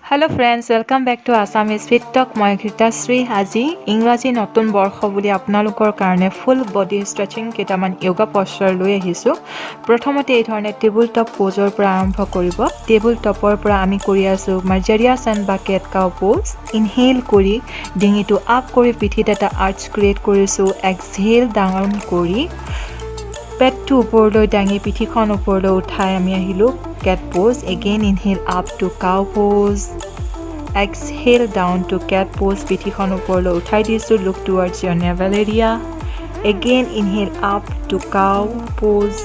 Hello friends, welcome back to Assamese Fit Talk. মই ঘৃতাশ্ৰী আজি ইংৰাজী নতুন বৰ্ষ বুলি আপোনালোকৰ কাৰণে ফুল বডি ষ্ট্ৰেচিং কেইটামান য়োগা পশ্চাৰ লৈ আহিছোঁ। প্ৰথমতে এই ধৰণে টেবুল টপ পোজৰ পৰা আৰম্ভ কৰিব। টেবুল টপৰ পৰা আমি কৰি আছোঁ মাৰ্জাৰিয়াছন বা কেট কাউ পোজ। ইনহেল কৰি ডিঙিটো আপ কৰি পিঠিত এটা আৰ্চ ক্ৰিয়েট কৰিছোঁ। এক্সহেল ডাউন কৰি পেটটো ওপৰলৈ দাঙি পিঠিখন ওপৰলৈ উঠাই আমি আহিলোঁ cat pose. Again inhale up to cow pose. Exhale down to cat pose. পিঠিখন ওপৰলৈ উঠাই দিছোঁ. Look towards your navel area. Again inhale up to cow pose.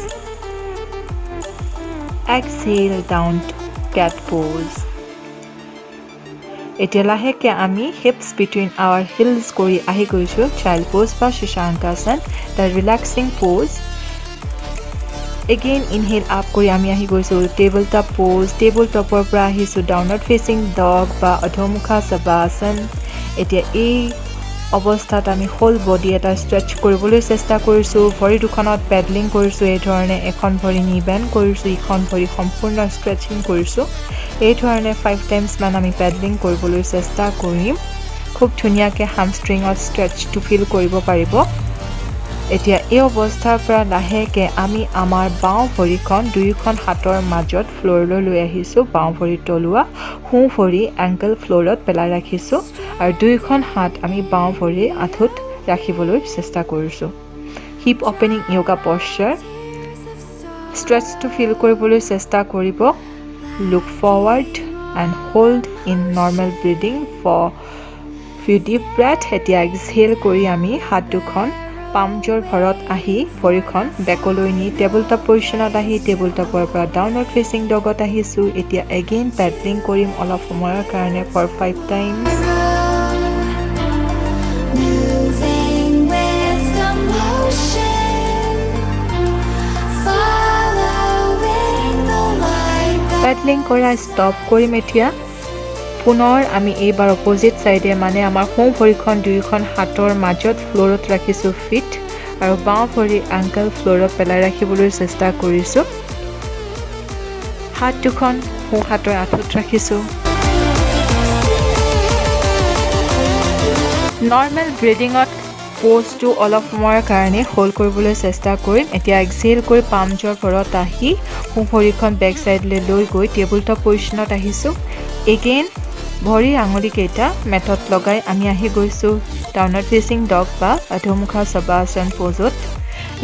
Exhale down to cat pose. এতিয়া লাহেকে আমি hips between our heels কৰি আহি গৈছোঁ child pose বা Shashankasana, the relaxing pose. Again inhale up কৰি আমি আহি গৈছোঁ টেবল টপ পোজ। টেবল টপৰ পৰা আহিছোঁ ডাউনৱাৰ্ড ফেচিং ডগ বা অধোমুখা সবাসন। এতিয়া এই অৱস্থাত আমি হোল বডি এটা ষ্ট্ৰেচ কৰিবলৈ চেষ্টা কৰিছোঁ। ভৰি দুখনত পেডলিং কৰিছোঁ এই ধৰণে। এখন ভৰি নি বেণ্ড কৰিছোঁ, ইখন ভৰি সম্পূৰ্ণ ষ্ট্ৰেচিং কৰিছোঁ। এই ধৰণে 5 টাইমছ মান আমি পেডলিং কৰিবলৈ চেষ্টা কৰিম। খুব ধুনীয়াকৈ হামষ্ট্ৰিঙত ষ্ট্ৰেচটো ফিল কৰিব পাৰিব। এতিয়া এই অৱস্থাৰ পৰা লাহেকে আমি আমাৰ বাওঁ ভৰিখন দুয়োখন হাতৰ মাজত ফ্ল'ৰলৈ লৈ আহিছোঁ। বাওঁ ভৰি তলুৱা, সোঁ ভৰি এংকল ফ্ল'ৰত পেলাই ৰাখিছোঁ আৰু দুয়োখন হাত আমি বাওঁ ভৰিৰ আঁঠুত ৰাখিবলৈ চেষ্টা কৰিছোঁ। Hip opening yoga posture. ষ্ট্ৰেচটো ফিল কৰিবলৈ চেষ্টা কৰিব। Look forward and hold in normal breathing for few deep breath. এতিয়া এক্সহেল কৰি আমি হাত দুখন পামজৰ ভৰত আহি ভৰিখন বেকলৈ নি টেবুল টপ পজিশ্যনত আহি টেবুল টপৰ পৰা ডাউনৱাৰ্ড ফেচিং ডগত আহিছোঁ। এতিয়া এগেইন পেডলিং কৰিম অলপ সময়ৰ কাৰণে ফৰ 5 টাইমছ। পেডলিং কৰা ষ্টপ কৰিম এতিয়া। পুনৰ আমি এইবাৰ অপজিট চাইডে মানে আমাৰ সোঁ ভৰিখন দুয়োখন হাতৰ মাজত ফ্ল'ৰত ৰাখিছোঁ ফিট আৰু বাওঁ ভৰি এংকল ফ্ল'ৰত পেলাই ৰাখিবলৈ চেষ্টা কৰিছোঁ। হাত দুখন সোঁ হাতৰ আঁঠুত ৰাখিছোঁ। নৰ্মেল ব্ৰিডিঙত প'জটো অলপ সময়ৰ কাৰণে হোল্ড কৰিবলৈ চেষ্টা কৰিম। এতিয়া এক্সহেল কৰি পামজৰ ভৰত আহি সোঁ ভৰিখন বেক চাইডলৈ লৈ গৈ টেবুল টপ পজিশ্যনত আহিছোঁ। এগেইন ভৰিৰ আঙুলিকেইটা মেটত লগাই আমি আহি গৈছোঁ ডাউনৱাৰ্ড ফেচিং ডগ বা অধোমুখা সবাসন প'জত।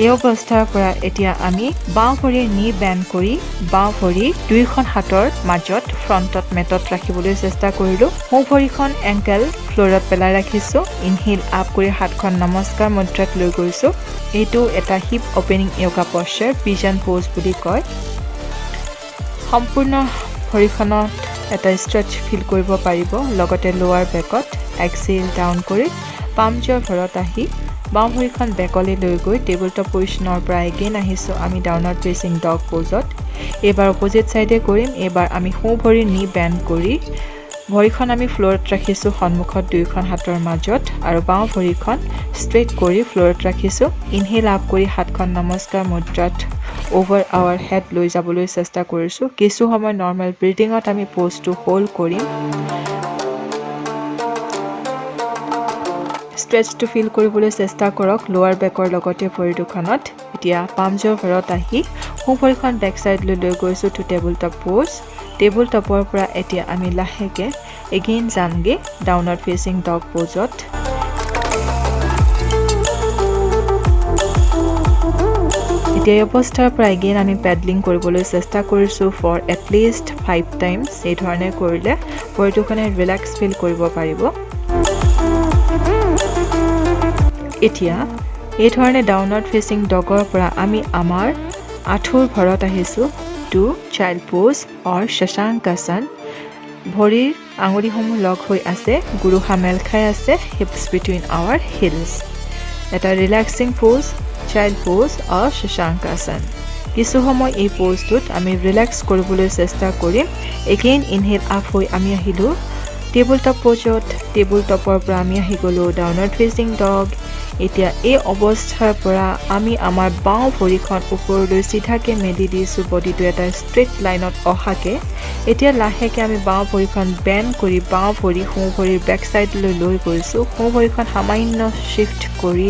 এই অৱস্থাৰ পৰা এতিয়া আমি বাওঁ ভৰিৰ নি বেণ্ড কৰি বাওঁ ভৰি দুয়োখন হাতৰ মাজত ফ্ৰণ্টত মেটত ৰাখিবলৈ চেষ্টা কৰিলোঁ। সোঁ ভৰিখন এংকেল ফ্ল'ৰত পেলাই ৰাখিছোঁ। ইনহেল আপ কৰি হাতখন নমস্কাৰ মুদ্ৰাত লৈ গৈছোঁ। এইটো এটা hip opening yoga posture, pigeon pose বুলি কয়। সম্পূৰ্ণ ভৰিখনত এটা ষ্ট্ৰেচ ফিল কৰিব পাৰিব। লগতে লোৱাৰ বেকত এক্সহেল ডাউন কৰি পামজৰ ভৰত আহি বাওঁ ভৰিখন বেকলৈ লৈ গৈ টেবুল টপ পজিশ্যনৰ পৰা এগেইন আহিছোঁ আমি ডাউনৱাৰ্ড ফেচিং ডগ প'জত। এইবাৰ অপজিট চাইডে কৰিম। এইবাৰ আমি সোঁ ভৰিৰ নি বেণ্ড কৰি ভৰিখন আমি ফ্ল'ৰত ৰাখিছোঁ সন্মুখত দুয়োখন হাতৰ মাজত আৰু বাওঁ ভৰিখন ষ্ট্ৰেইট কৰি ফ্ল'ৰত ৰাখিছোঁ। ইনহেল আপ কৰি হাতখন নমস্কাৰ মুদ্ৰাত অভাৰ আৱাৰ হেড লৈ যাবলৈ চেষ্টা কৰিছোঁ। কিছু সময় নৰ্মেল ব্ৰিডিঙত আমি প'জটো হোল্ড কৰিম। ষ্ট্ৰেচটো ফিল কৰিবলৈ চেষ্টা কৰক লোৱাৰ বেকৰ লগতে ভৰি দুখনত। এতিয়া পামজৰ ভৰত আহি সোঁ ভৰিখন বেক চাইডলৈ লৈ গৈছোঁ to table top pose. Table টপৰ পৰা এতিয়া আমি লাহেকে এগেইন যামগৈ ডাউনৱাৰ্ড ফেচিং ডগ প'জত। এতিয়া এই অৱস্থাৰ পৰা এগেইন আমি পেডলিং কৰিবলৈ চেষ্টা কৰিছোঁ ফৰ এটলিষ্ট 5 টাইমছ। এই ধৰণে কৰিলে ভৰি দুখনে ৰিলেক্স ফিল কৰিব পাৰিব। এতিয়া এই ধৰণে ডাউনৱাৰ্ড ফেচিং ডগৰ পৰা আমি আমাৰ আঁঠুৰ ভৰত আহিছোঁ টু চাইল্ড প'জ অৰ শশাংকাসন। ভৰিৰ আঙুলিসমূহ লগ হৈ আছে, গুৰুহা মেল খাই আছে, হিপছ বিটুইন আৱাৰ হিলছ। এটা ৰিলেক্সিং প'জ চাইল্ড প'জ অৰ শশাংকাসন। কিছু সময় এই প'জটোত আমি ৰিলেক্স কৰিবলৈ চেষ্টা কৰিম। এগেইন ইনহেল আপ হৈ আমি আহিলোঁ টেবুল টপ প'জত টেবুল টপৰ পৰা আমি আহি গ'লোঁ ডাউনৱাৰ্ড ফেচিং ডগ এতিয়া এই অৱস্থাৰ পৰা আমি আমাৰ বাওঁ ভৰিখন ওপৰলৈ চিধাকৈ মেলি দিছোঁ বডিটো এটা ষ্ট্ৰেইট লাইনত অহাকৈ এতিয়া লাহেকৈ আমি বাওঁ ভৰিখন বেণ্ড কৰি বাওঁ ভৰি সোঁ ভৰিৰ বেক চাইডলৈ লৈ গৈছোঁ সোঁ ভৰিখন সামান্য শ্বিফ্ট কৰি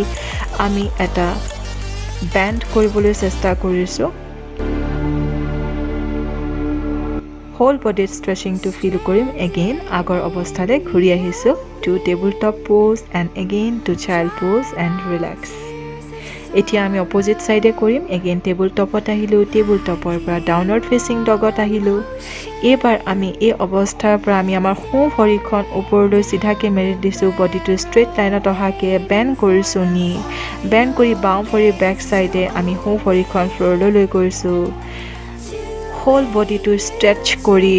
আমি এটা বেণ্ড কৰিবলৈ চেষ্টা কৰিছোঁ হোল বডিত ষ্ট্ৰেচিংটো ফিল কৰিম এগেইন আগৰ অৱস্থালৈ ঘূৰি আহিছোঁ to table top pose and again to child pose and relax এতিয়া আমি অপজিট চাইডে কৰিম এগেইন টেবুল টপত আহিলোঁ টেবুল টপৰ পৰা ডাউনৱাৰ্ড ফেচিং ডগত আহিলোঁ এইবাৰ আমি এই অৱস্থাৰ পৰা আমি আমাৰ সোঁ ভৰিখন ওপৰলৈ চিধাকৈ মেলি দিছোঁ বডিটো ষ্ট্ৰেইট লাইনত অহাকৈ বেণ্ড কৰিছোঁ নি বেণ্ড কৰি বাওঁ ভৰিৰ বেক চাইডে আমি সোঁ ভৰিখন ফ্ল'ৰলৈ লৈ গৈছোঁ হোল বডিটো ষ্ট্ৰেচ কৰি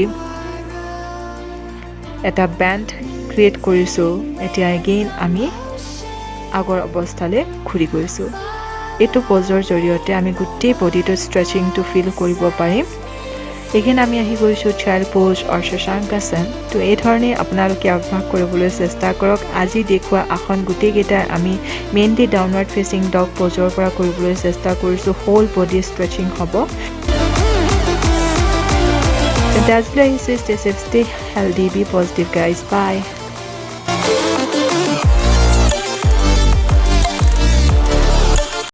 এটা বেণ্ড ক্ৰিয়েট কৰিছোঁ এতিয়া এগেইন আমি আগৰ অৱস্থালৈ ঘূৰি গৈছোঁ এইটো প'জৰ জৰিয়তে আমি গোটেই বডিটো ষ্ট্ৰেচিংটো ফিল কৰিব পাৰিম এগেইন আমি আহি গৈছোঁ চাইল্ড পোজ অৰ শশাংকাসন তো এই ধৰণে আপোনালোকে অভ্যাস কৰিবলৈ চেষ্টা কৰক আজি দেখুওৱা আসন গোটেইকেইটা আমি মেইনলি ডাউনৱাৰ্ড ফেচিং ডগ প'জৰ পৰা কৰিবলৈ চেষ্টা কৰিছোঁ হোল বডি ষ্ট্ৰেচিং হ'ব That's why I say stay safe, stay healthy, be positive guys. Bye.